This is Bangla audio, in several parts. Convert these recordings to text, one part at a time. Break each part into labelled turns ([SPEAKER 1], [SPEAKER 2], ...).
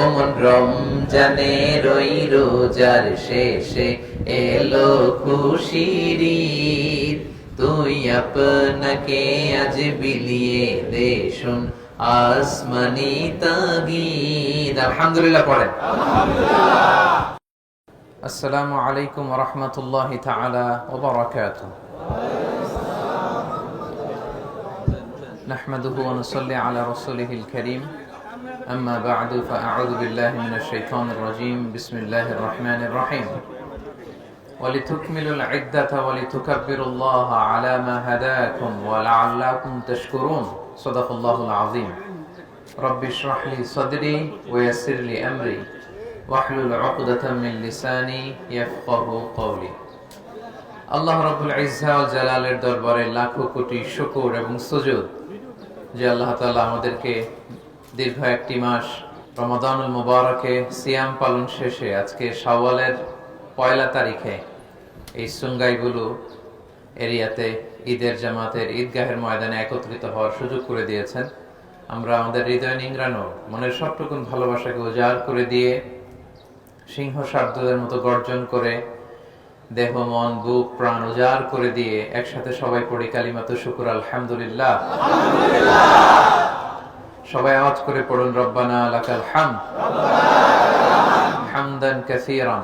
[SPEAKER 1] ওমন রমজানের ওই রোজার শেষে এলো খুশির ঈদ, তুই আপনাকে আজ বিলিয়ে দে শুন আসমানি তাগীদ। আলহামদুলিল্লাহ পড়েন। আসসালামু আলাইকুম ওয়া রাহমাতুল্লাহি তাআলা ওয়া বারাকাতুহু। নাহমাদুহু ওয়া নুসাল্লি আলা রাসূলিহিল কারীম। أما بعد فأعوذ بالله من الشيطان الرجيم بسم الله الرحمن الرحيم ولتكملوا العدة ولتكبروا الله على ما هداكم ولعلكم تشكرون صدق الله العظيم رب اشرح لي صدري ويسر لي أمري واحلل عقدة من لساني يفقه قولي আল্লাহ রাব্বুল ইজ্জা ওয়াল জালালের দরবারে লাখো কোটি শুকর এবং সুজুদ যে আল্লাহ তাআলা আমাদেরকে দীর্ঘ একটি মাস রমাদানুল মুবারকে সিয়াম পালন শেষে আজকে শাওয়ালের 1 তারিখে এই সুঙ্গাইগুলো এরিয়াতে ঈদের জামাতের ঈদগাহের ময়দানে একত্রিত হওয়ার সুযোগ করে দিয়েছেন। আমরা আমাদের হৃদয় নিংড়ানো মনের সবটুকুন ভালোবাসাকে উজাড় করে দিয়ে সিংহ শাবদুলের মতো গর্জন করে দেহ মন বুক প্রাণ উজাড় করে দিয়ে একসাথে সবাই পড়ি কালিমাতু শুকর আলহামদুলিল্লাহ। সবাই আওয়াজ করে পড়ুন রব্বানা লাকাল হামদ হামদান কাসীরান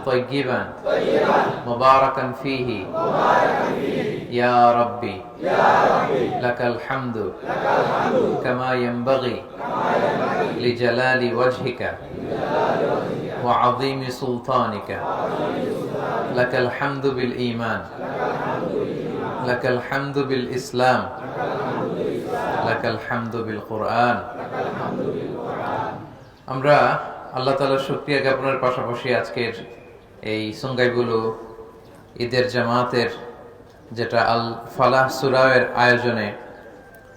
[SPEAKER 1] তাইয়িবান মুবারাকান ফীহি ইয়া রাব্বি লাকাল হামদু কামা ইয়ানবাগি লিজালালি ওয়াজহিকা ওয়া আযীমি সুলতানিকা লাকাল হামদু বিল ঈমান লাকাল হামদু বিল ইসলাম লাকাল হামদু বিল কুরআন। আমরা আল্লাহ তাআলার শুকরিয়া জ্ঞাপনের পাশাপাশি আজকের এই সুঙ্গাইগুলো ঈদের জামাতের যেটা আল ফালাহ সূরার আয়োজনে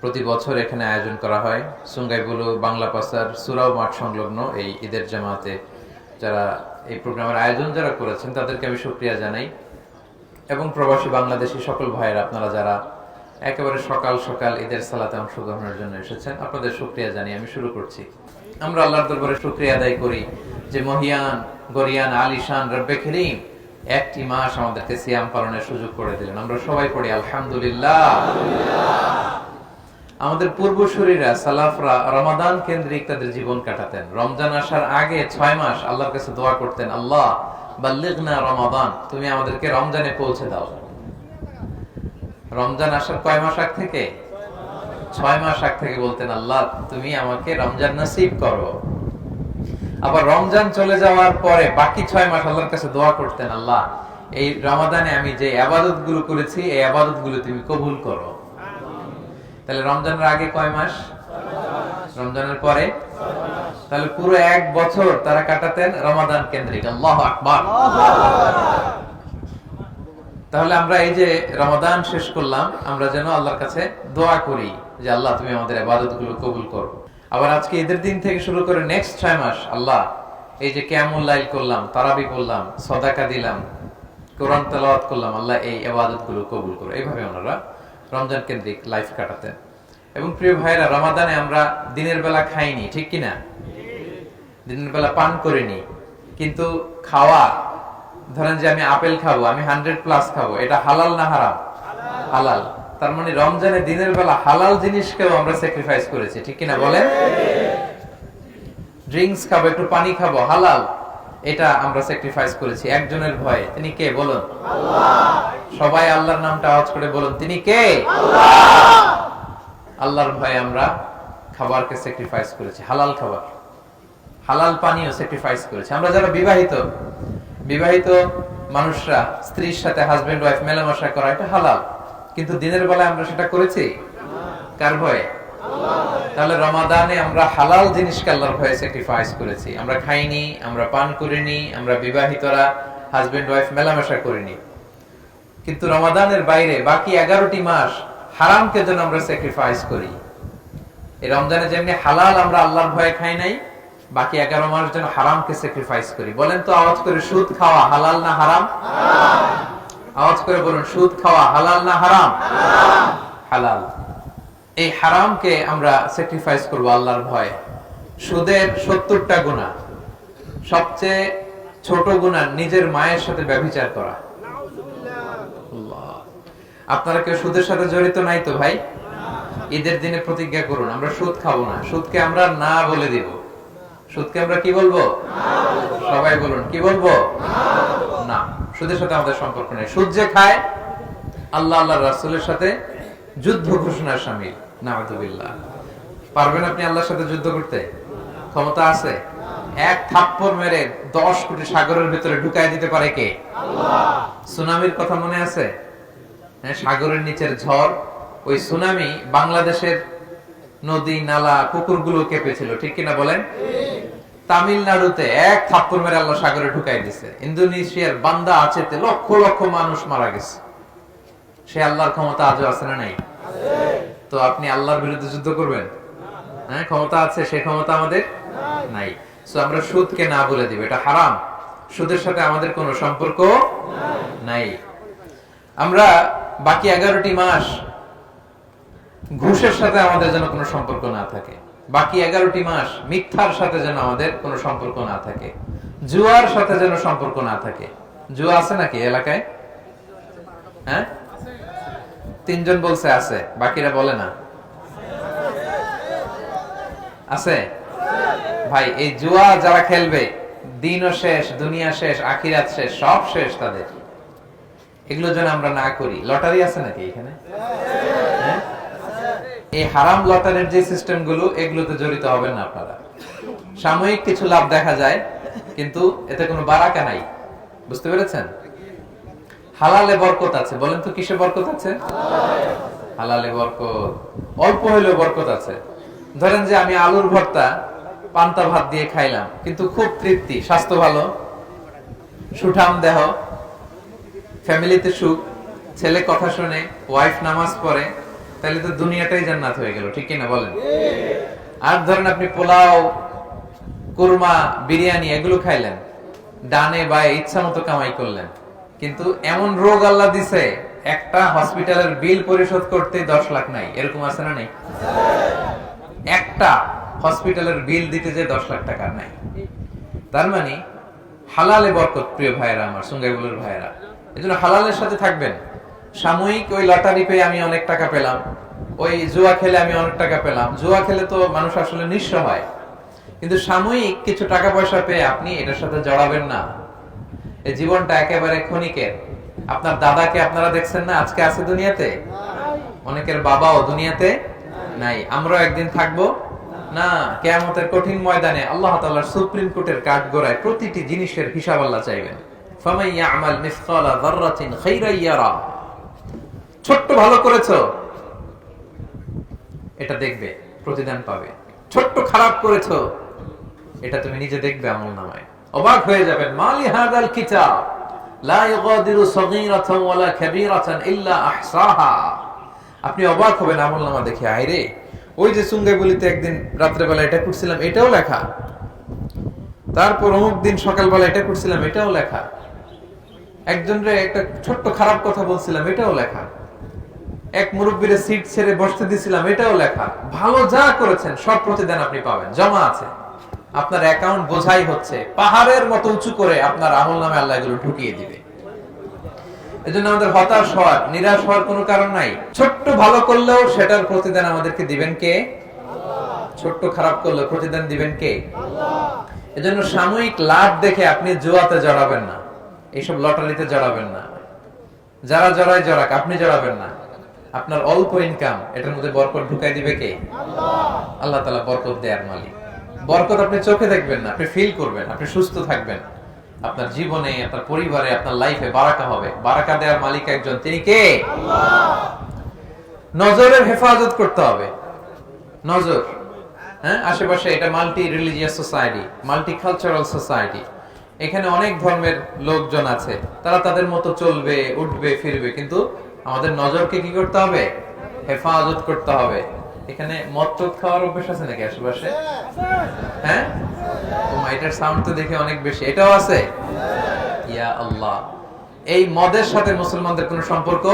[SPEAKER 1] প্রতি বছর এখানে আয়োজন করা হয়। সুঙ্গাইগুলো বাংলা পাসার সূরা মাঠ সংলগ্ন এই ঈদের জামাতে যারা এই প্রোগ্রামের আয়োজন যারা করেছেন তাদেরকে আমি শুকরিয়া জানাই এবং প্রবাসী বাংলাদেশী সকল ভাইয়েরা আপনারা যারা একেবারে সকাল সকাল ঈদের সালাতে অংশগ্রহণের জন্য এসেছেন আপনাদের শুকরিয়া জানিয়ে আমি শুরু করছি। আমরা আল্লাহর দরবারে শুকরিয়া আদায় করি যে মহিয়ান গরিয়ান আলিশান রব্বে করিম একটি মাস আমাদেরকে সিয়াম পালনের সুযোগ করে দিলেন। আমরা সবাই পড়ি আলহামদুলিল্লাহ। আমাদের পূর্বসূরীরা সালাফরা রমাদান কেন্দ্রিক তাদের জীবন কাটাতেন। রমজান আসার আগে 6 মাস আল্লাহর কাছে দোয়া করতেন, আল্লাহ বাল্লিগনা রমাদান, তুমি আমাদেরকে রমজানে পৌঁছে দাও। রমজান আসার কয় মাস আগ থেকে? 6 মাস আগ থেকে বলতেন, আল্লাহ তুমি আমাকে রমজান নসিব করো। আবার রমজান চলে যাওয়ার পরে বাকি 6 মাস আল্লাহর কাছে দোয়া করতেন, আল্লাহ এই রমাদানে আমি যে ইবাদত গুলো করেছি এই ইবাদত গুলো তুমি কবুল করো। তাহলে রমজানের আগে কয় মাস? রমজানের পরে? তাহলে পুরো 1 বছর তারা কাটাতেন রমাদান কেন্দ্রিক। আল্লাহু আকবার। তাহলে আমরা এই যে রমাদান শেষ করলাম আমরা যেন আল্লাহর কাছে দোয়া করি যে আল্লাহ তুমি আমাদের ইবাদতগুলো কবুল করো। আবার আজকে ঈদের দিন থেকে শুরু করে নেক্সট 6 মাস আল্লাহ এই যে কিয়ামুল লাইল করলাম, তারাবি করলাম, সাদাকা দিলাম, কোরআন তেলাওয়াত করলাম, আল্লাহ এই ইবাদতগুলো কবুল করো। এইভাবে ওনারা রমজান কেন্দ্রিক লাইফ কাটাতেন। এবং প্রিয় ভাইরা, রমাদানে আমরা দিনের বেলা খাইনি, ঠিক কি না? দিনের বেলা পান করিনি, কিন্তু খাওয়া, ধরেন যে আমি আপেল খাবো, আমি 100+ খাবো, এটা হালাল না হারাম? হালাল। তার মানে রমজানে দিনের বেলা হালাল জিনিসকেও আমরা স্যাক্রিফাইস করেছি, ঠিক কিনা বলেন? ড্রিঙ্কস খাবো, একটু পানি খাবো, হালাল, এটা আমরা স্যাক্রিফাইস করেছি একজনের ভয়ে। তিনি কে বলুন? আল্লাহ। সবাই আল্লাহর নামটা আওয়াজ করে বলুন, তিনি কে? আল্লাহ। আল্লাহর ভয়ে আমরা খাবারকে স্যাক্রিফাইস করেছি, হালাল খাবার, হালাল পানিও স্যাক্রিফাইস করেছি। আমরা যারা বিবাহিত মানুষরা স্ত্রীর সাথে হাজবেন্ড ওয়াইফ মেলামেশা করা এটা হালাল, কিন্তু দিনের বেলায় আমরা সেটা করেছি কার ভয়ে? তাহলে রমাদানে আমরা হালাল জিনিসকে আল্লাহর ভয়ে স্যাক্রিফাইস করেছি। আমরা খাইনি, আমরা পান করিনি, আমরা বিবাহিতরা হাজবেন্ড ওয়াইফ মেলামেশা করিনি, কিন্তু রমাদানের বাইরে বাকি 11টি মাস হারামকে যেন আমরা স্যাক্রিফাইস করি। এই রমজানে যেমনি হালাল আমরা আল্লাহর ভয়ে খাই নাই, বাকি 11 মাস যেন হারামকে স্যাক্রিফাইস করি। বলেন তো আওয়াজ করে, সুদ খাওয়া হালাল না হারাম? আওয়াজ করে বলুন, সুদ খাওয়া হালাল না হারাম? হালাল। এই হারামকে আমরা স্যাক্রিফাইস করব আল্লাহর ভয়ে। সুদের 70টা গুনাহ, সবচেয়ে ছোট গুনাহ নিজের মায়ের সাথে ব্যভিচার করা। আপনারা কেউ সুদের সাথে জড়িত নাই তো ভাই? ঈদের দিনে প্রতিজ্ঞা করুন, আমরা সুদ খাবো না। সুদকে আমরা না বলে দিব। সুদকে আমরা কি বলবো? সবাই বলুন, কি বলবো? না। সুদের সাথে আমাদের সম্পর্ক নেই। সুদ যে খায় আল্লাহ আল্লাহর রাসূলের সাথে যুদ্ধ ঘোষণার শামিল। নাউযুবিল্লাহ। পারবেন আপনি আল্লাহর সাথে যুদ্ধ করতে? ক্ষমতা আছে? এক থাপ্পড় মেরে 10 কোটি সাগরের ভিতরে ঢুকায় দিতে পারে কে? আল্লাহ। সুনামির কথা মনে আছে? সাগরের নিচের ঝড়, ওই সুনামি বাংলাদেশের নদী নালা পুকুরগুলো কেঁপেছিল, ঠিক কিনা বলেন? তামিলনাড়ুতে এক থাপ্পড় মেরে আল্লাহ সাগরে ঢুকাই দিছে। ইন্দোনেশিয়ার বান্দা আছেতে লক্ষ লক্ষ মানুষ মারা গেছে। সে আল্লাহর ক্ষমতা আজও আছে না নাই? তো আপনি আল্লাহর বিরুদ্ধে যুদ্ধ করবেন? হ্যাঁ, ক্ষমতা আছে, সে ক্ষমতা আমাদের নাই। সো আমরা সুদকে না বলে দিব, এটা হারাম। সুদের সাথে আমাদের কোনো সম্পর্ক নাই। আমরা বাকি 11টি মাস ঘুষের সাথে আমাদের যেন কোনো সম্পর্ক না থাকে। বাকি 11টি মাস মিথ্যার সাথে যেন আমাদের কোনো সম্পর্ক না থাকে। জুয়ার সাথে যেন সম্পর্ক না থাকে। জুয়া আছে নাকি এলাকায়? হ্যাঁ, 3 জন বলছে আছে, বাকিরা বলে না। আছে ভাই? এই জুয়া যারা খেলবে, দিনও শেষ, দুনিয়া শেষ, আখিরাত শেষ, সব শেষ তাদের। এগুলো যেন আমরা না করি। লটারি আছে নাকি এখানে? হ্যাঁ, এই হারাম লটারির যে সিস্টেম গুলো, এগুলোতে জড়িত হবেন না আপনারা। সাময়িক কিছু লাভ দেখা যায়, কিন্তু এতে কোনো বারাকা নাই। বুঝতে পেরেছেন? হালালে বরকত আছে। বলেন তো কিসে বরকত আছে? হালালে বরকত। অল্প হইলেও বরকত আছে। ধরেন যে আমি আলুর ভর্তা পান্তা ভাত দিয়ে খাইলাম, কিন্তু খুব তৃপ্তি, স্বাস্থ্য ভালো, সুঠাম দেহ, ফ্যামিলিতে সুখ, ছেলে কথা শুনে, ওয়াইফ নামাজ পড়ে, তাহলে তো দুনিয়াটাই জান্নাত হয়ে গেল, ঠিক কিনা বলেন? আর ধরেন আপনি পোলাও, কুরমা, বিরিয়ানি এগুলো খাইলেন, ডানে বায়ে ইচ্ছা মতো কামাই করলেন, কিন্তু এমন রোগ আল্লাহ দিছে, একটা হসপিটালের বিল পরিশোধ করতে 10 লাখ নাই। এরকম আছে না নেই? একটা হসপিটালের বিল দিতে যে 10 লাখ টাকা নাই। তার মানে হালালে বরকত। প্রিয় ভাইয়েরা আমার, সুঙ্গাইবুলের ভাইয়েরা, এজন্য হালালের সাথে থাকবেন। সাময়িক ওই লটারি পেয়ে আমি অনেক টাকা পেলাম, ওই জুয়া খেলে আমি অনেক টাকা পেলাম। জুয়া খেলে তো মানুষ আসলে নিঃস্ব হয়, কিন্তু সাময়িক কিছু টাকা পয়সা পেয়ে আপনি এটার সাথে জড়াবেন না। এই জীবনটা একেবারে ক্ষণিকের। আপনার দাদাকে আপনারা দেখছেন না, আজকে আছে দুনিয়াতে, অনেকের বাবাও দুনিয়াতে নাই। আমরাও একদিন থাকবো না। কিয়ামতের কঠিন ময়দানে আল্লাহ তাআলার সুপ্রিম কোর্টের কাঠগড়ায় প্রতিটি জিনিসের হিসাব আল্লাহ চাইবেন। ফামান ইয়ামাল মিসকালা যাররাতিন খাইরান ইয়ারা। ছোট্ট ভালো করেছো, এটা দেখবে, প্রতিদান পাবে। ছোট্ট খারাপ করেছো, এটা তুমি নিজে দেখবে আমলনামায়। অবাক হয়ে যাবেন। মালি হাদাল কিতাব লা ইগাদিরু সগীরাতান ওয়ালা কাবীরাতান ইল্লা আহসাহা। আপনি অবাক হবেন আমলনামা দেখে। আইরে, ওই যে সুঙ্গাইবুলিতে একদিন রাত্রেবেলা এটা করছিলাম, এটাও লেখা। তারপর অমুক দিন সকালবেলা এটা করছিলাম, এটাও লেখা। একজনরে একটা ছোট্ট খারাপ কথা বলছিলাম, এটাও লেখা। এক মুরব্বীরে সিট ছেড়ে বসতে দিছিলাম, এটাও লেখা। ভালো যা করেছেন সব প্রতিদান আপনি পাবেন, জমা আছে। আপনার অ্যাকাউন্ট বোঝাই হচ্ছে, পাহাড়ের মতো উঁচু করে আপনার আমলনামে আল্লাহ এগুলো ঢুকিয়ে দিবে। এজন্য আমাদের হতাশ হওয়ার, নিরাশ হওয়ার কোনো কারণ নাই। ছোট্ট ভালো করলেও সেটার প্রতিদান আমাদেরকে দিবেন কে? আল্লাহ। ছোট্ট খারাপ করলেও প্রতিদান দিবেন কে? আল্লাহ। এজন্য সাময়িক লাভ দেখে আপনি জুয়াতে জড়াবেন না, এইসব লটারিতে জড়াবেন না। যারা জড়ায় জড়াক, আপনি জড়াবেন না। আপনার অল্প ইনকাম, এটার মধ্যে বরকত ঢুকাই দিবে কে? আল্লাহ। আল্লাহ তাআলা বরকত দেয়ার মালিক। বরকত আপনি চোখে দেখবেন না, আপনি ফিল করবেন। আপনি সুস্থ থাকবেন, আপনার জীবনে, আপনার পরিবারে, আপনার লাইফে বারাকা হবে। বারাকা দেওয়ার মালিক একজন, তিনি কে? আল্লাহ। নজরের হেফাজত করতে হবে। নজর, হ্যাঁ, আশেপাশে এটা multi religious society, multi cultural society. এখানে অনেক ধর্মের লোকজন আছে, তারা তাদের মতো চলবে, উঠবে, ফিরবে, কিন্তু আমাদের নজরকে কি করতে হবে? হেফাজত করতে হবে। এখানে মদ খাওয়ার অভ্যাস আছে নাকি আশেপাশে? হ্যাঁ, এটার সাউন্ড তো দেখে অনেক বেশি। এটাও আছে? ইয়া আল্লাহ। এই মদের সাথে মুসলমানদের কোনো সম্পর্ক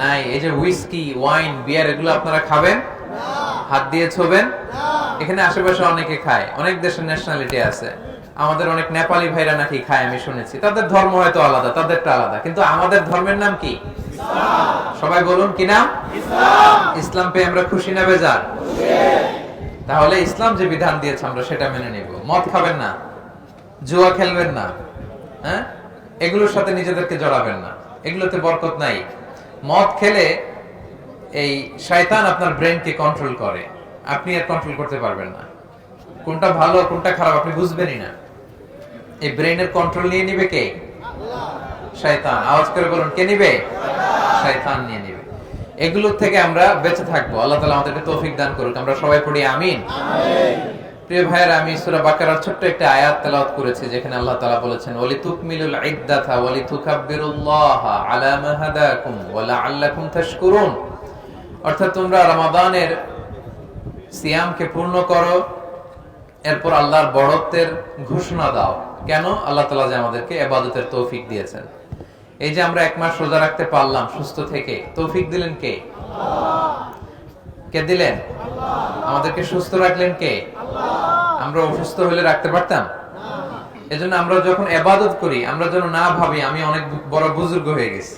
[SPEAKER 1] নাই। এই যে হুইস্কি, ওয়াইন, বিয়ার, এগুলো আপনারা খাবেন? হাত দিয়ে ছোবেন? এখানে আশেপাশে অনেকে খায়, অনেক দেশের ন্যাশনালিটি আছে। আমাদের অনেক নেপালি ভাইরা নাকি খায়, আমি শুনেছি। তাদের ধর্ম হয়তো আলাদা, তাদেরটা আলাদা, কিন্তু আমাদের ধর্মের নাম কি? সবাই বলুন কি নাম? ইসলাম পেয়ে আমরা খুশি না বেজার? তাহলে ইসলাম যে বিধান দিয়েছে আমরা সেটা মেনে নিব। মদ খাবেন না, জুয়া খেলবেন না, হ্যাঁ, এগুলোর সাথে নিজেদেরকে জড়াবেন না, এগুলোতে বরকত নাই। মদ খেলে এই শয়তান আপনার ব্রেনকে কন্ট্রোল করে, আপনি আর কন্ট্রোল করতে পারবেন না। কোনটা ভালো কোনটা খারাপ আপনি বুঝবেনই না। এই ব্রেনের কন্ট্রোল নিয়ে নিবে কে? শয়তান। আওয়াজ করে বলুন, কে নিবে? শয়তান নিয়ে নিবে। এগুলোর থেকে আমরা বেঁচে থাকবো। আল্লাহ তাআলা আমাদেরকে তৌফিক দান করুক। আমরা সবাই পড়ি আমিন। প্রিয় ভাইয়েরা, আমি সূরা বাকারার ছোট্ট একটা আয়াত তেলাওয়াত করেছি, যেখানে আল্লাহ তাআলা বলেছেন, ওয়ালিতুকমিলুল ইদ্দাতা ওয়ালিতুকাব্বিরুল্লাহা আলা মা হাদাকুম ওয়া লাআল্লাকুম তাশকুরুন। অর্থাৎ তোমরা রমাদানের সিয়ামকে পূর্ণ করো, এরপর আল্লাহর বড়ত্বের ঘোষণা দাও। কেন? আল্লাহ তাআলা যে আমাদেরকে ইবাদতের তৌফিক দিয়েছেন। এই যে আমরা এক মাস রোজা রাখতে পারলাম সুস্থ থেকে, তৌফিক দিলেন কে? কে দিলেন? আমাদেরকে সুস্থ রাখলেন কে? আমরা অসুস্থ হলে রাখতে পারতাম? এজন্য আমরা যখন ইবাদত করি, আমরা যেন না ভাবি আমি অনেক বড় বুজুর্গ হয়ে গেছি।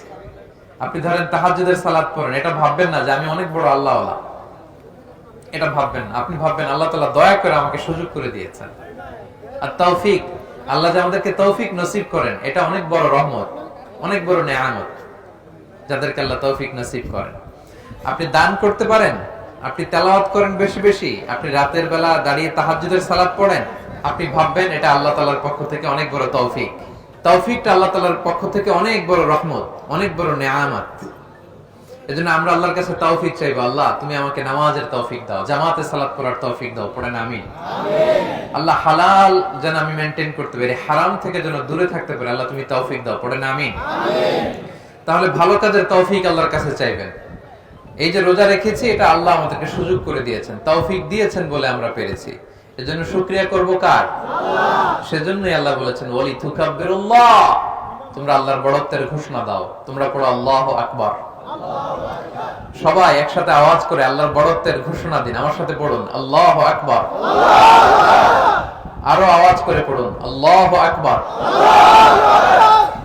[SPEAKER 1] আপনি ধরেন তাহাজ্জুদের সালাত পড়েন, এটা ভাববেন না যে আমি অনেক বড় আল্লাহওয়ালা, এটা ভাববেন না। আপনি ভাববেন আল্লাহ তাআলা দয়া করে আমাকে সুযোগ করে দিয়েছেন। আর তৌফিক, আল্লাহ যে আমাদেরকে তৌফিক নসিব করেন, এটা অনেক বড় রহমত, অনেক বড় নেয়ামত যাদেরকে আল্লাহ তৌফিক নসিব করেন। আপনি দান করতে পারেন, আপনি তেলাওয়াত করেন বেশি বেশি, আপনি রাতের বেলা দাঁড়িয়ে তাহাজ্জুদের সালাত পড়েন, আপনি ভাববেন এটা আল্লাহ তাআলার পক্ষ থেকে অনেক বড় তৌফিক। তৌফিকটা আল্লাহ তাআলার পক্ষ থেকে অনেক বড় রহমত, অনেক বড় নেয়ামত। এজন্য আমরা আল্লাহর কাছে তৌফিক চাইবো, আল্লাহ তুমি আমাকে নামাজের তৌফিক দাও, জামাতে সালাত পড়ার তৌফিক দাও। পড়েন আমিন। আল্লাহ হালাল যেন আমি মেইনটেইন করতে পারি, হারাম থেকে যেন দূরে থাকতে পারি, আল্লাহ তুমি তৌফিক দাও। পড়েন আমিন। তাহলে ভালো কাজের তৌফিক আল্লাহর কাছে চাইবেন। এই যে রোজা রেখেছি, এটা আল্লাহ আমাদেরকে সুযোগ করে দিয়েছেন, তৌফিক দিয়েছেন বলে আমরা পেরেছি। এজন্য শুকরিয়া করব কার? সেজন্যই আল্লাহ বলেছেন ওয়ালিতুকাব্বিরুল্লাহ, তোমরা আল্লাহর বড়ত্বের ঘোষণা দাও। তোমরা পড়ো আল্লাহু আকবার। সবাই একসাথে আওয়াজ করে আল্লাহর বড়ত্বের ঘোষণা দিন। আমার সাথে পড়ুন আল্লাহু আকবার। আরো আওয়াজ করে পড়ুন আল্লাহু আকবার।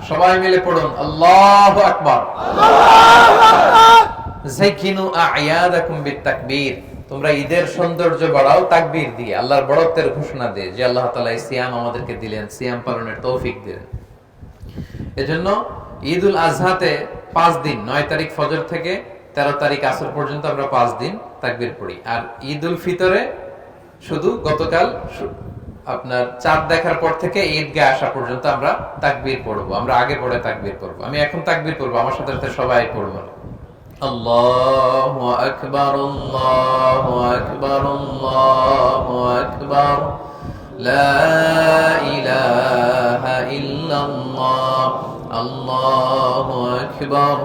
[SPEAKER 1] সবাই মিলে পড়ুন আল্লাহু আকবার। যাকিনু আ'য়াদাকুম বিত-তাকবীর, তোমরা ঈদের সৌন্দর্য বাড়াও তাকবীর দিয়ে, আল্লাহর বড়ত্বের ঘোষণা দিয়ে, যে আল্লাহ তাআলা এই সিয়াম আমাদেরকে দিলেন, সিয়াম পালনের তৌফিক দিলেন। এজন্য ঈদুল আজহাতে 5 দিন, 9 তারিখ ফজর থেকে 13 তারিখ আসর পর্যন্ত আমরা 5 দিন তাকবীর পড়ি। আর ঈদুল ফিতরে শুধু গতকাল আপনার চাঁদ দেখার পর থেকে ঈদগাহ আসা পর্যন্ত আমরা তাকবীর পড়বো। আমরা আগে পড়ে তাকবীর পড়বো। আমি এখন তাকবীর পড়বো, আমার সাথে সাথে সবাই পড়বো। আল্লাহু আকবার, আল্লাহু আকবার, আল্লাহু আকবার, লা ইলাহা ইল্লাল্লাহ, আল্লাহু আকবার,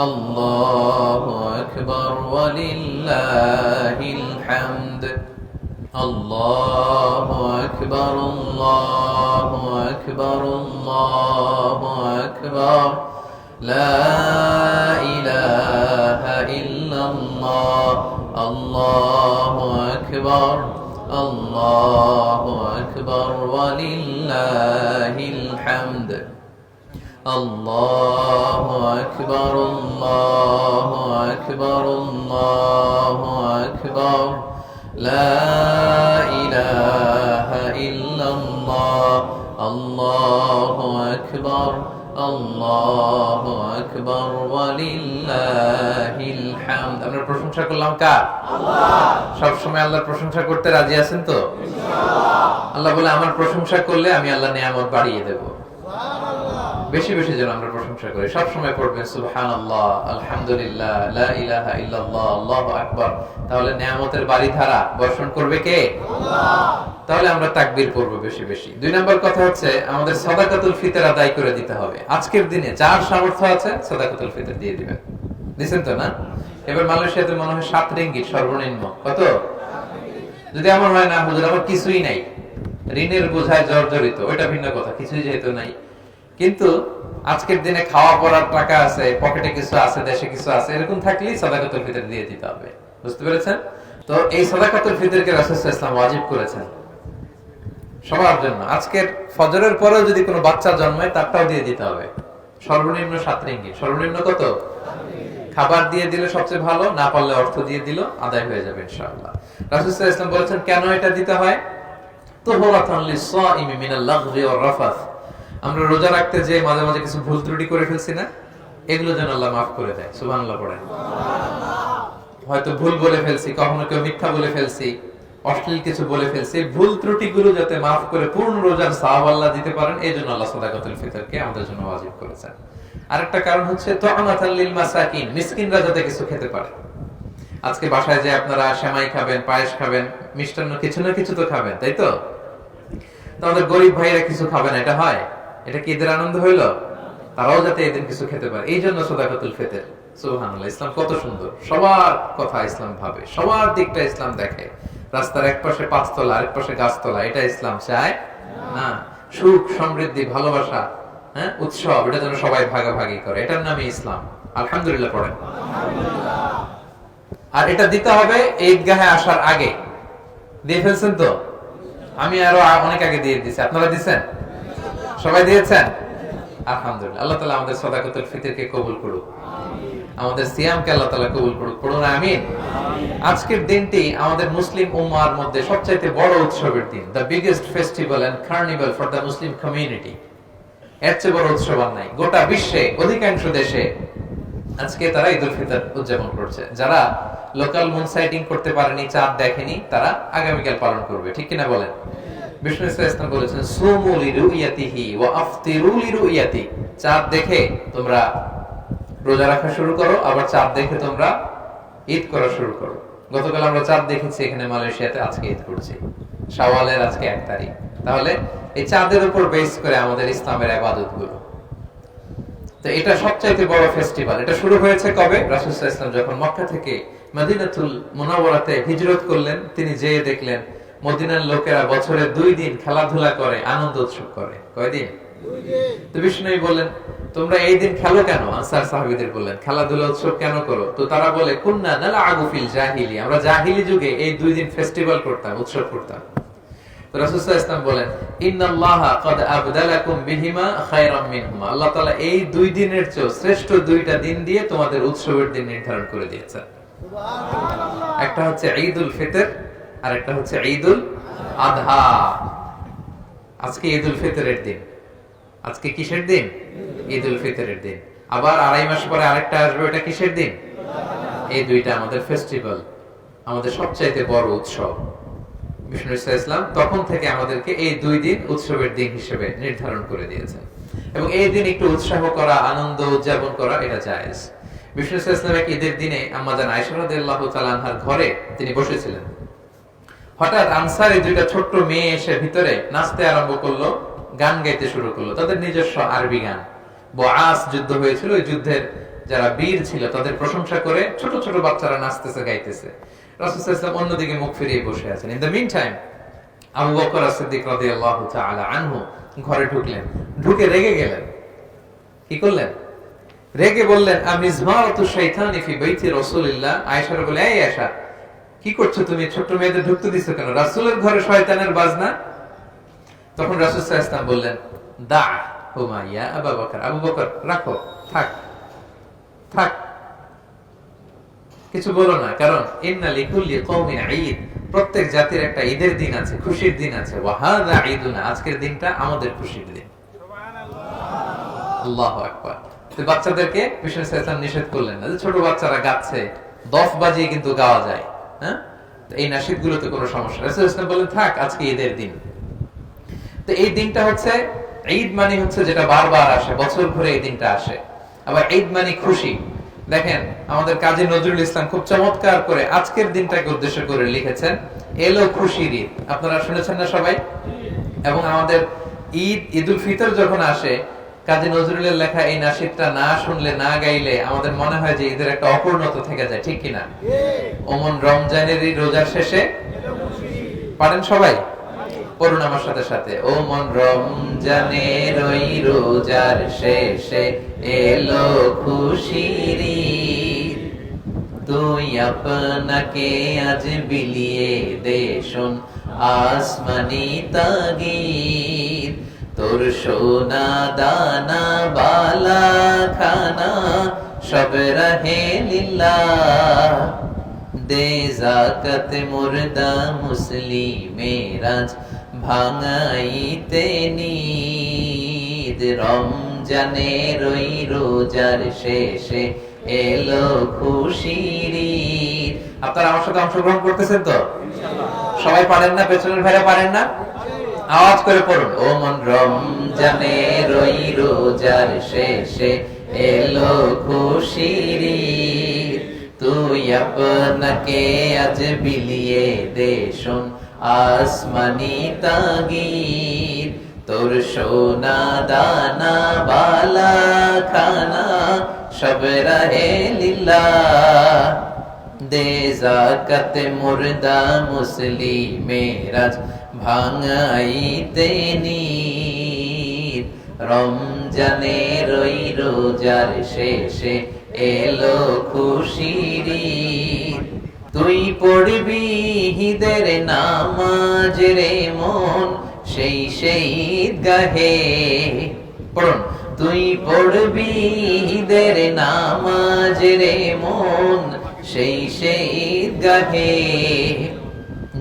[SPEAKER 1] আল্লাহু আকবার, ওয়ালিল্লাহিল হামদ। আল্লাহু আকবার, আল্লাহু আকবার, আল্লাহু আকবার, লা ইলাহা ইল্লাল্লাহ, আল্লাহু আকবার, আল্লাহু আকবার, ওয়ালিল্লাহিল হামদ। আল্লাহু আকবার, আল্লাহু আকবার, আল্লাহু আকবার, লা ইলাহা ইল্লাল্লাহ, আল্লাহু আকবার, আল্লাহু আকবার, ওয়ালিল্লাহিল হামদ। আমরা প্রশংসা করলাম কার? আল্লাহ। সব সময় আল্লাহর প্রশংসা করতে রাজি আছেন তো? ইনশাআল্লাহ। আল্লাহ বলে আমার প্রশংসা করলে আমি আল্লাহ নিয়ামত বাড়িয়ে দেব। সুবহানাল্লাহ। বেশি বেশি যেন আমরা প্রশংসা করি। সব সময় পড়বেন সুবহানাল্লাহ, আলহামদুলিল্লাহ, লা ইলাহা ইল্লাল্লাহ, আল্লাহু আকবার। তাহলে নিয়ামতের বাড়িধারা বর্ষণ করবে কে? আল্লাহ। তাহলে আমরা তাকবীর পড়বো বেশি বেশি। 2 নম্বর কথা হচ্ছে আমাদের সাদাকাতুল ফিতর আদায় করে দিতে হবে। আজকের দিনে যার সামর্থ্য আছে সাদাকাতুল ফিতর দিয়ে দিবেন। দিবেন তো না? এবার মালয়েশিয়াতে মনে হয় 7 রিঙ্গিত সর্বনিম্ন। কত? যদি আমার হয় না হুজুর আমার কিছুই নাই, ঋণের বোঝায় জর্জরিত, ওইটা ভিন্ন কথা, কিছুই যেহেতু নাই। কিন্তু আজকের দিনে খাওয়া পড়ার টাকা আছে, পকেটে কিছু আছে, দেশে কিছু আছে, এরকম থাকলেই সাদাকাতুল ফিতর দিয়ে দিতে হবে। বুঝতে পেরেছেন? তো এই সাদাকাতুল ফিতরকে রাসূল সাল্লাল্লাহু আলাইহি ওয়াসাল্লাম ওয়াজিব করেছেন সবার জন্য। আজকের ফজরের পরেও যদি কোনো বাচ্চা জন্মায় তারটাও দিয়ে দিতে হবে, সর্বনিম্ন 7 রিঙ্গিত। সর্বনিম্ন কত? খাবার দিয়ে দিলে সবচেয়ে ভালো, না পারলে অর্থ দিয়ে দিল আদায় হয়ে যাবে ইনশাআল্লাহ। রাসূল সাল্লাল্লাহু আলাইহি ওয়াসাল্লাম বলেছেন কেন এটা দিতে হয়? তুহরাতান লিস-সাইমি মিনাল লাগহি ওয়ার রাফাস। আমরা রোজা রাখতে যে মাঝে মাঝে কিছু ভুল ত্রুটি করে ফেলছি না, এগুলো যেন আল্লাহ মাফ করে দেয়। সুবহানাল্লাহ পড়েন। হয়তো ভুল বলে ফেলছি, কখনো কেউ মিথ্যা বলে ফেলছি, অশ্লীল কিছু বলে ফেলছি, ভুল ত্রুটিগুলো যাতে মাফ করে পূর্ণ রোজার সওয়াব আল্লাহ দিতে পারেন, এই জন্য আল্লাহ সাদাকাতুল ফিতরকে আমাদের জন্য ওয়াজিব করেছেন। আরেকটা কারণ হচ্ছে তু'নাতাল লিল মাসাকিন, মিসকিনরা যাতে কিছু খেতে পারে। আজকে বাসায় যে আপনারা সেমাই খাবেন, পায়েস খাবেন, মিষ্টান্ন কিছু না কিছু তো খাবেন, তাই তো? আমাদের গরিব ভাইরা কিছু খাবে না, এটা হয়? এটা কি এদের আনন্দ হইলো? তারাও যাতে এদিন কিছু খেতে পারে, এই জন্য সাদাকাতুল ফিতর। সুবহানাল্লাহ, ইসলাম কত সুন্দর, সবার কথা ইসলাম ভাবে, সবার দিকটা ইসলাম দেখে। রাস্তার এক পাশে 5 তলা, আরেক পাশে গাছতলা, এটা ইসলাম চায় না। সুখ, সমৃদ্ধি, ভালোবাসা, হ্যাঁ, উৎসব, এটা যেন সবাই ভাগাভাগি করে, এটার নামই ইসলাম। আলহামদুলিল্লাহ পড়েন। আর এটা দিতে হবে ঈদগাহে আসার আগে। দিয়ে ফেলছেন তো? আমি আরো অনেক আগে দিয়ে দিয়েছি, আপনারা দিয়েছেন? সবাই দিয়েছেন? আলহামদুলিল্লাহ। আল্লাহ তাআলা আমাদের সাদাকাতুল ফিতরকে কবুল করুক, আমাদের সিয়ামকে আল্লাহ তাআলা কবুল করুক, পড়ুন আমিন। আজকের দিনটি আমাদের মুসলিম উম্মার মধ্যে সবচেয়ে বড় উৎসবের দিন, the biggest festival and carnival for the Muslim community. এর চেয়ে বড় উৎসব আর নাই। গোটা বিশ্বে অধিকাংশ দেশে আজকে তারা ঈদুল ফিতর উদযাপন করছে। যারা লোকাল মুন সাইটিং করতে পারেনি, চাঁদ দেখেনি, তারা আগামীকাল পালন করবে, ঠিক কিনা বলেন? বিষ্ণু ইসলাম বলেছেন সুমু লিরুইয়াতিহি ওয়া আফতিরু লিরুইয়াতি। চাঁদ দেখে তোমরা রোজা রাখা শুরু করো, আবার চাঁদ দেখে তোমরা ঈদ করা শুরু করো। গতকাল আমরা চাঁদ দেখেছি এখানে মালয়েশিয়াতে, আজকে ঈদ করছি, শাওয়ালের আজকে 1 তারিখ। তাহলে এই চাঁদের উপর বেস করে আমাদের ইসলামের ইবাদতগুলো। তো এটা সবচাইতে বড় ফেস্টিভ্যাল। এটা শুরু হয়েছে কবে? রাসূল সাল্লাল্লাহু আলাইহি ওয়াসাল্লাম যখন মক্কা থেকে মদিনাতুল মুনাওয়ারাতে হিজরত করলেন, তিনি যেয়ে দেখলেন মদিনার লোকেরা বছরে 2 দিন খেলাধুলা করে, আনন্দ উৎসব করে। কয়দিন? 2 দিন। তো বিষ্ণুই বললেন তোমরা এই দিন খেলো কেন? আনসার সাহাবীদের বললেন খেলাধুলা উৎসব কেন করো? তো তারা বলে কুননা নালআবু ফিল জাহিলি, আমরা জাহিলি যুগে এই 2 দিন ফেস্টিভ্যাল করতাম, উৎসব করতাম। তো রাসূল সাল্লাল্লাহু আলাইহি ওয়াসাল্লাম বলেন ইন্নাল্লাহা ক্বাদ আবদালাকুম বিহিমা খায়রাম মিনহুমা, আল্লাহ তাআলা এই 2 দিনের চেয়ে শ্রেষ্ঠ 2টা দিন দিয়ে তোমাদের উৎসবের দিন নির্ধারণ করে দিয়েছেন। সুবহানাল্লাহ। একটা হচ্ছে ঈদুল ফিতর আর একটা হচ্ছে ঈদুল আযহা। আজকে ঈদুল ফিতরের দিন। আজকে কিসের দিন? ঈদুল ফিতরের দিন। আবার 2.5 মাস পরে আরেকটা আসবে, ওটা কিসের দিন? এই 2টা আমাদের ফেস্টিভ্যাল, আমাদের সবচাইতে বড় উৎসব। বিষ্ণু ইসলাম তখন থেকে আমাদেরকে এই 2 দিন উৎসবের দিন হিসেবে নির্ধারণ করে দিয়েছেন, এবং এই দিন একটু উৎসাহ করা, আনন্দ উদযাপন করা, এটা জায়েজ। বিষ্ণু ইসলাম এক ঈদের দিনে আম্মা জান আয়েশা রাদিয়াল্লাহু তাআলা আনহার ঘরে তিনি বসেছিলেন। হঠাৎ আনসারী 2টা ছোট্ট মেয়ে এসে ভিতরে নাচতে আরম্ভ করলো, গান গাইতে শুরু করলো, তাদের নিজস্ব আরবি গান। বুআস যুদ্ধ হয়েছিল, ওই যুদ্ধের যারা বীর ছিল তাদের প্রশংসা করে ছোট ছোট বাচ্চারা নাচতেছে, গাইতেছে। রাসূল সাল্লাল্লাহু আলাইহি ওয়াসাল্লাম অন্যদিকে মুখ ফিরিয়ে বসে আছেন। In the meantime Abu Bakr as-সিদ্দিক রাদিয়াল্লাহু তাআলা আনহু ঘরে ঢুকলেন, ঢুকে রেগে গেলেন। কি করলেন? রেগে বললেন আমিজমারাতু শাইতানি ফি বাইতি রাসূলিল্লাহ। আয়েশা বলে এই আয়েশা, কি করছো তুমি? ছোট মেয়েদের ঢুকতে দিছো কেন? রাসূলের ঘরে শয়তানের বাজনা। তখন রাসূল সাল্লাল্লাহু আলাইহি ওয়াসাল্লাম বললেন দা হুমা ইয়া আবু বকর, আবু বকর রাখো, থাক থাক, কিছু বলো না, কারণ ইন্না লিকুল্লি কওমিন ঈদ, প্রত্যেক জাতির একটা ঈদের দিন আছে, খুশির দিন আছে। ওয়া হাযা ঈদুনা, আজকের দিনটা আমাদের খুশির দিন। সুবহানাল্লাহ, আল্লাহু আকবার। তো বাচ্চাদেরকে বিষ্ণু সাল্লাল্লাহু আলাইহি ওয়াসাল্লাম নিষেধ করলেন না যে ছোট বাচ্চারা গাচ্ছে, দফ বাজিয়ে কিন্তু গাওয়া যায়, হ্যাঁ, তো এই নাশিদগুলোতে কোনো সমস্যা। রাসূল সাল্লাল্লাহু আলাইহি ওয়াসাল্লাম বললেন থাক, আজকে ঈদের দিন। তো এই দিনটা হচ্ছে ঈদ, মানে হচ্ছে যেটা বারবার আসে, বছর ঘুরে এই দিনটা আসে। আবার ঈদ মানে খুশি। দেখেন আমাদের কাজী নজরুল ইসলাম খুব চমৎকার করে আজকের দিনটাকে উদ্দেশ্য করে লিখেছেন এলো খুশির ঈদ। আপনারা শুনেছেন না সবাই? এবং আমাদের ঈদ, ঈদুল ফিতর যখন আসে, কাজী নজরুলের লেখা এই নাশিদটা না শুনলে, না গাইলে আমাদের মনে হয় যে ঈদের একটা অপূর্ণতা থেকে যায়, ঠিক কিনা? ওমন রমজানেরই রোজার শেষে পারেন সবাই? পড়ুন আমার সাথে সাথে, ও মন রমজানের ওই রোজার শেষে এলো খুশির ঈদ। তুই আপনাকে আজ বিলিয়ে দে শোন আসমানি তাগিদ, তোর সোনা দানা বালা খানা সব রহে লিল্লাহ, দে যাকাত মুর্দা মুসলিমেরাজ ভাঙাইতে নিদ, রমজানের ওই রোজার শেষে এলো খুশির ঈদ। আপনারা আমার সাথে অংশগ্রহণ করতেছেন তো? সবাই পারেন না? পেছনের ভাইরা পারেন না? আওয়াজ করে পড়ুন। ও মন রমজানের ওই রোজার শেষে এলো খুশির ঈদ, তুই আপনাকে আজ বিলিয়ে দে শোন আসমানি তাগিদ, তোর সোনা দানা বালা খানা সব রহে লিল্লাহ, দে যাকাত মুর্দা মুসলিমেরাজ ভাঙাইতে নিদ, রমজানের ওই রোজার শেষে এলো খুশির ঈদ, তুই পড়বি ঈদের নামাজ রে মন সেই সেই ঈদগাহে, পড়ুন। তুই পড়বি ঈদের নামাজ রে মন সেই সেই ঈদগাহে,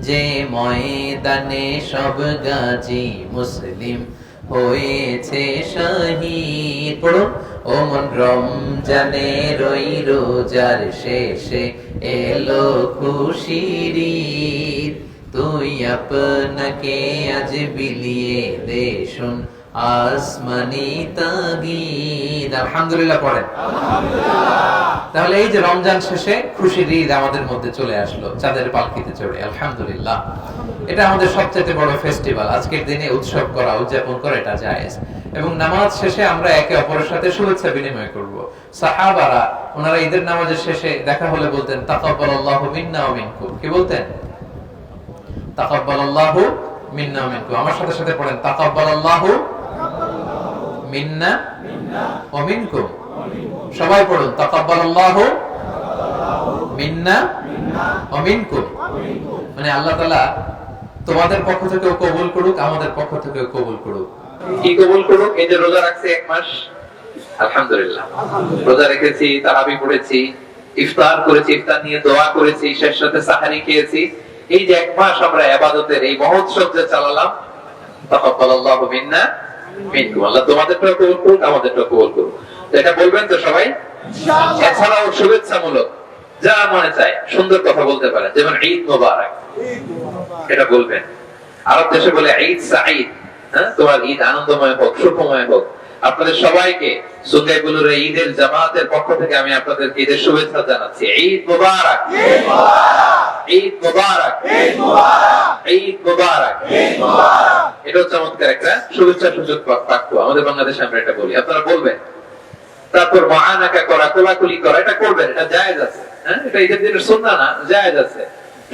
[SPEAKER 1] যে ময়দানে সব গাজী মুসলিম হয়েছে শহীদ, পড়ুন। ও মন রমজানের ওই রোজার শেষে এলো খুশির ঈদ, তুই আপনাকে আজ বিলিয়ে দে শোন আসমানি তাগিদ। আলহামদুলিল্লাহ পড়েন। তাহলে এই যে রমজান শেষে খুশির ঈদ আমাদের মধ্যে চলে আসলো চাঁদের পালকিতে চড়ে, আলহামদুলিল্লাহ। এটা আমাদের সবচেয়ে বড় ফেস্টিভ্যাল। আজকের দিনে উৎসব করা, উদযাপন করা এটা জায়েজ। এবং নামাজ শেষে আমরা একে অপরের সাথে শুভেচ্ছা বিনিময় করব। সাহাবারা ওনারা ঈদের নামাজের শেষে দেখা হলে বলতেন তাকাব্বালাল্লাহু মিন্না ওয়া মিনকুম। কি বলতেন? তাকাব্বালাল্লাহু মিন্না ওয়া মিনকুম। আমার সাথে সাথে পড়েন তাকাব্বালাল্লাহু মিন্না ওয়া মিনকুম। সবাই পড়ুন তাকাব্বালাল্লাহু মিন্না ওয়া মিনকুম। মানে আল্লাহ তাআলা তোমাদের পক্ষ থেকেও কবুল করুক, আমাদের পক্ষ থেকেও কবুল করুক। কি কবুল করুক? এই যে রোজা রাখছি এক মাস, আলহামদুলিল্লাহ। রোজা রেখেছি, তারাবি পড়েছি, ইফতার করেছি, ইফতার নিয়ে দোয়া করেছি, শেষ সাথে সাহারি খেয়েছি। এই যে এক মাস আমরা ইবাদতের এই মহোৎসব যে চালালাম, তাকাব্বালাল্লাহু মিন্না মিনকুম। আল্লাহ তোমাদেরটাও কবুল করুক, আমাদেরটাও কবুল করুক। এটা বলবেন তো সবাই? ইনশাআল্লাহ। এছাড়াও শুভেচ্ছামূলক যা মনে চায় সুন্দর কথা বলতে পারেন, যেমন ঈদ মোবারক, এটা বলবেন। আরব দেশে বলে ঈদ সাঈদ, তোমার ঈদ আনন্দময় হোক, সুখময় হোক। আপনাদের সবাইকে সুন্নাহগুলোর ঈদের জামাতের পক্ষ থেকে আমি আপনাদেরকে ঈদের শুভেচ্ছা জানাচ্ছি। ঈদ মোবারক, ঈদ মোবারক, ঈদ মোবারক, ঈদ মোবারক, ঈদ মোবারক। এটা চমৎকার একটা শুভেচ্ছা সূচক বাক্য। আমাদের বাংলাদেশে আমরা এটা বলি, আপনারা বলবেন। তারপর মুআনাকা করা, কোলাকুলি করা, এটা করবেন, এটা জায়েজ আছে। এটা ঈদের দিনের সুন্নাহ না, জায়েজ আছে।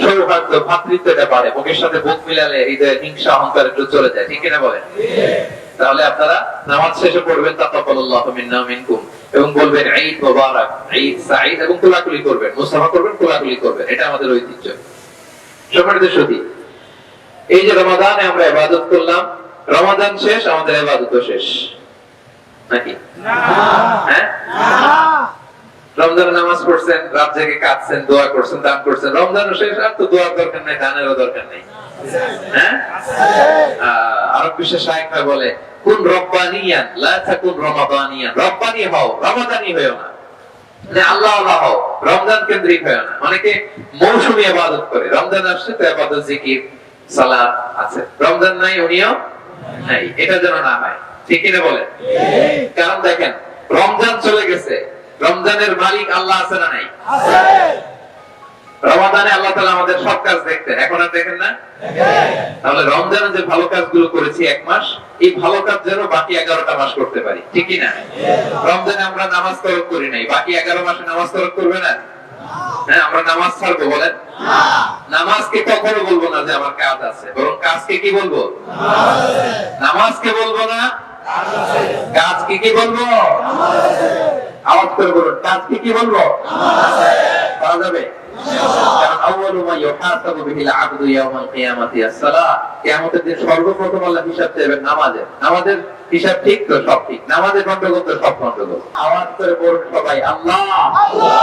[SPEAKER 1] সৌহার্দ্য, ভ্রাতৃত্ব এটা বাড়ে। বুকের সাথে বুক মিলালে হৃদয়ে হিংসা অহংকার একটু চলে যায়, ঠিক কিনা বলেন? তাহলে আপনারা নামাজ শেষে পড়বেন তাকাব্বালাল্লাহু মিন্না ওয়া মিনকুম এবং বলবেন ঈদ মোবারক, ঈদ সাঈদ, এবং কোলাকুলি করবেন, মুসাফা করবেন, কোলাকুলি করবেন। এটা আমাদের ঐতিহ্য। সম্মানিত সুধী, এই যে রমাদানে আমরা ইবাদত করলাম, রমাদান শেষ, আমাদের ইবাদতও শেষ নাকি? না। হ্যাঁ, না। রমজানের নামাজ পড়ছেন, রাত জেগে কাঁদছেন, দোয়া করছেন, দান করছেন, রমজানের শেষ, আর তো দোয়ার দরকার নাই, দানেরও দরকার নেই। হ্যাঁ, আরব বিশ্বের শায়েখরা বলে কুন রব্বানিয়ান লা তাকুন রমাদানিয়ান। রব্বানি হও, রমাদানি হয়ো না। মানে আল্লাহ আল্লাহ হও, রমজান কেন্দ্রিক হয়ো না। অনেকে মৌসুমী ইবাদত করে, রমজান আসছে তো ইবাদত, জিকির, সালাত আছে, রমজান নাই উনিও নাই। এটা যেন না হয়, ঠিক কিনা বলেন? কারণ দেখেন, রমজান চলে গেছে, রমজানের মালিক আল্লাহ আছে না নাই? আছে। রমাদানে আল্লাহ তাআলা আমাদের সব কাজ দেখতেন, এখন আর দেখেন না? তাহলে রমজানে যে ভালো কাজগুলো করেছি এক মাস, এই ভালো কাজ যেন বাকি 11টা মাস করতে পারি, ঠিক কি না? রমজানে আমরা নামাজ তরক করি নাই, বাকি 11 মাসে নামাজ তরক করবে না? হ্যাঁ, আমরা নামাজ ছাড়বো বলেন? নামাজকে কখনো বলবো না যে আমার কাজ আছে, বরং কাজকে কি বলবো? নামাজকে বলবো না, কাজকে কি বলবো? আওয়াজ করে বলুন, কাজকে কি বলবো? পারা যাবে? কারণ আউয়ালু মা ইউহাসাবু বিহিল আবদু ইয়াউমাল কিয়ামাতি as-সালাহ। কিয়ামতের দিন সর্বপ্রথম আল্লাহ হিসাব চাইবেন নামাজের। নামাজের হিসাব ঠিক তো সব ঠিক, নামাজের গন্ডগোল তো সব গন্ডগোল। আওয়াজ করে বলুন সবাই আল্লাহ আল্লাহ।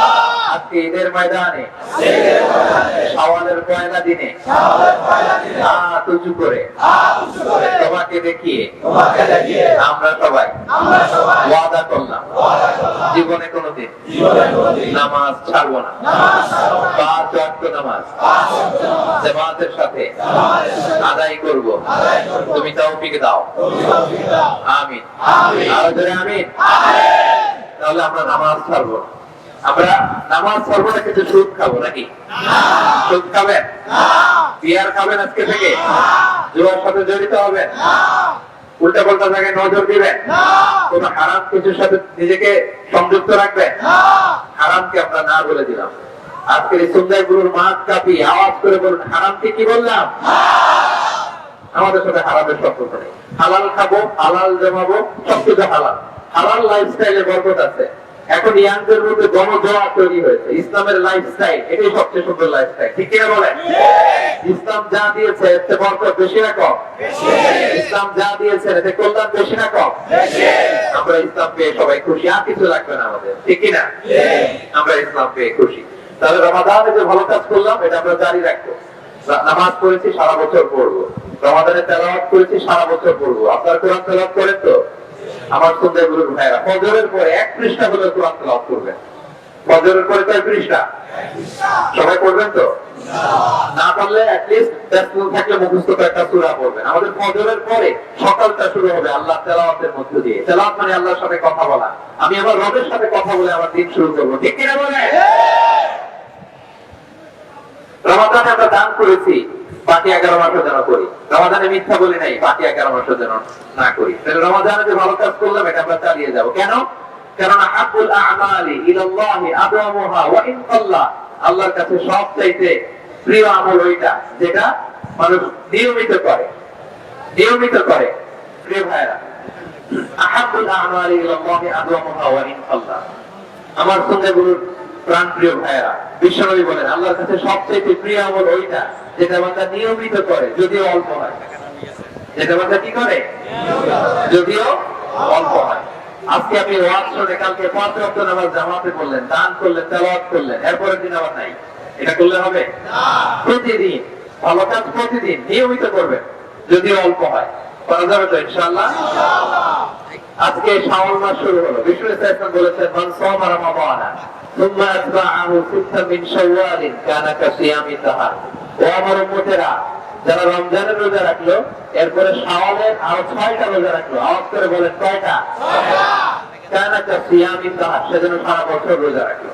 [SPEAKER 1] আজকে ঈদের ময়দানে শাওয়ালের পয়লা দিনে হাত উঁচু করে তোমাকে দেখিয়ে আমরা সবাই ওয়াদা করলাম জীবনে কোনোদিন নামাজ ছাড়বো না। 5 ওয়াক্ত নামাজ জামাতের সাথে আদায় করব। তুমি তৌফিক দাও, আমিন। আরো জোরে আমিন। তাহলে আমরা নামাজ ছাড়বো না। আমরা নামাজ ছাড়বো না, কিন্তু সুদ খাবো নাকি? সুদ খাবেন? বিয়ার খাবেন আজকে থেকে? জুয়ার সাথে জড়িত হবেন? উল্টা পাল্টা জায়গায় নজর দিবেন? কোন হারাম কিছুর সাথে নিজেকে সংযুক্ত রাখবেন? হারামকে আমরা না বলে দিলাম। আজকের এই সুন্দর গুরুর মাছ কাপি আওয়াজ করে বলুন হারামকে কি বললাম? আমাদের সাথে হারামের সম্পর্ক নেই। হালাল খাবো, হালাল জমাবো, সবকিছু হালাল। হালাল লাইফস্টাইলে বরকত আছে। এখন ইয়াংদের মধ্যে গণজোয়া তৈরি হয়েছে। ইসলামের লাইফস্টাইল এটাই সবচেয়ে সুন্দর লাইফস্টাইল, ঠিক কিনা বলেন? ইসলাম যা দিয়েছে এতে বরকত বেশি না কম? ইসলাম যা দিয়েছে এতে কল্যাণ বেশি না কম? আমরা ইসলাম পেয়ে সবাই খুশি, আর কিছু লাগবে না আমাদের, ঠিক কিনা? আমরা ইসলাম পেয়ে খুশি। তাহলে রমাদানে যে ভালো কাজ করলাম এটা আমরা জারি রাখবো। নামাজ পড়েছি সারা বছর পড়বো, রমাদানে তেলাওয়াত করেছি সারা বছর পড়বো। আপনার কোরআন তেলাওয়াত করেন তো? আমার সুন্দর গুরুর ভাইরা ফজরের পরে 1 পৃষ্ঠা হলে কোরআন তেলাওয়াত করবেন। ফজরের পরে কয় পৃষ্ঠা? সবাই পড়বেন তো? না পারলে অ্যাটলিস্ট ব্যস্ত থাকলে মুখস্থ একটা সূরা পড়বেন। আমাদের ফজরের পরে সকালটা শুরু হবে আল্লাহ তেলাওয়াতের মধ্য দিয়ে। তেলাওয়াত মানে আল্লাহর সাথে কথা বলা। আমি আমার রবের সাথে কথা বলে আমার দিন শুরু করবো, ঠিক কিনা বলেন? রমাদানে আমরা দান করেছি, বাকি 11 মাসও যেন করি। রমাদানে মিথ্যা বলি নাই, বাকি 11 মাসও যেন না করি। তাহলে রমাদানে যে ভালো কাজ করলাম এটা আমরা চালিয়ে যাব। কেন? কারণ আহাবুল আ'মালি ইলাল্লাহি আদওয়ামুহা ওয়া ইন কাল্লা। আল্লাহর কাছে সবচাইতে প্রিয় আমল ওইটা যেটা মানুষ নিয়মিত করে। নিয়মিত করে। প্রিয় ভাইরা, আহাবুল আ'মালি ইলাল্লাহি আদওয়ামুহা ওয়া ইন কাল্লা। আমার সঙ্গে গুরুর প্রাণ প্রিয় ভাইরা, বিশ্বনবী বলেন আল্লাহর কাছে সবচেয়ে প্রিয় আমল ওইটা যেটা বান্দা নিয়মিত করে, যদিও অল্প হয়। যেটা বান্দা কি করে? যদিও অল্প হয়। আজকে আপনি ওয়াজ শুনে কালকে 5 ওয়াক্ত নামাজ জামাতে পড়লেন, দান করলেন, তেলাওয়াত করলেন, এরপরের দিন আবার নাই। এটা করলে হবে না। প্রতিদিন ভালো কাজ প্রতিদিন নিয়মিত করবেন, যদিও অল্প হয়। করা যাবে তো ইনশাআল্লাহ? আজকে শাওয়াল মাস শুরু হলো। বিষ্ণু ইসলাম বলেছেন মান সামা রমাদানা সুম্মা আতবাআহু সিত্তাম মিন শাওয়ালিন কানা কাসিয়ামি দাহর। ও আমার উম্মতেরা, যারা রমজানের রোজা রাখলো এরপরে শাওয়ালের আরো 6টা রোজা রাখলো, আওয়াজ করে বলেন কয়টা? 6টা। কানা কাসিয়ামি দাহর, সেজন্য সারা বছর রোজা রাখলো।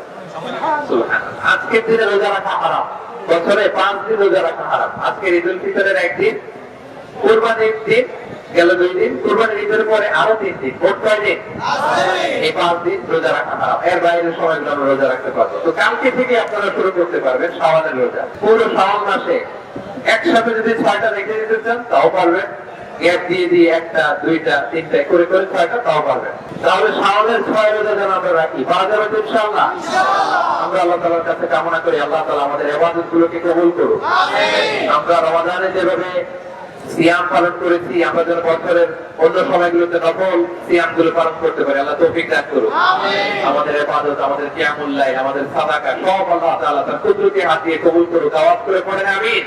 [SPEAKER 1] সুবহানাল্লাহ। আজকের দিনে রোজা রাখা হারাম, বছরে 5 দিন রোজা রাখা হারাম। আজকে ঈদুল ফিতরের একদিন, কুরবানির দিন গেল 2 দিন, কুরবানির ঈদের পরে আরো 3 দিন, মোট কয় দিন? এই 5 দিন রোজা রাখা হারাম। এর বাইরে সময়গুলো আমরা রোজা রাখতে পারবো। তো কালকে থেকে আপনারা শুরু করতে পারবেন শাওয়ালের রোজা। পুরো শাওয়াল মাসে একসাথে যদি 6টা রেখে দিতে চান তাও পারবেন, গ্যাপ দিয়ে দিয়ে 1টা 2টা 3টা করে করে 6টা তাও পারবেন। তাহলে শাওয়ালের 6 রোজা যেন আমরা রাখি, পারা যাবে তো ইনশাআল্লাহ? আমরা আল্লাহ তাআলার কাছে কামনা করি আল্লাহ তাআলা আমাদের ইবাদতগুলোকে কবুল করুন। আমরা রমাদানে যেভাবে সিয়াম পালন করেছি আমরা যেন বছরের অন্য সময়গুলোতে নফল সিয়ামগুলো পালন করতে পারি। আল্লাহ তৌফিক দান করুন। আমাদের ইবাদত, আমাদের কিয়ামুল লাইল, আমাদের সাদাকা সব আল্লাহ তাআলা তার কুদরতি হাত দিয়ে কবুল করুন। আওয়াজ করে পড়েন আমিন।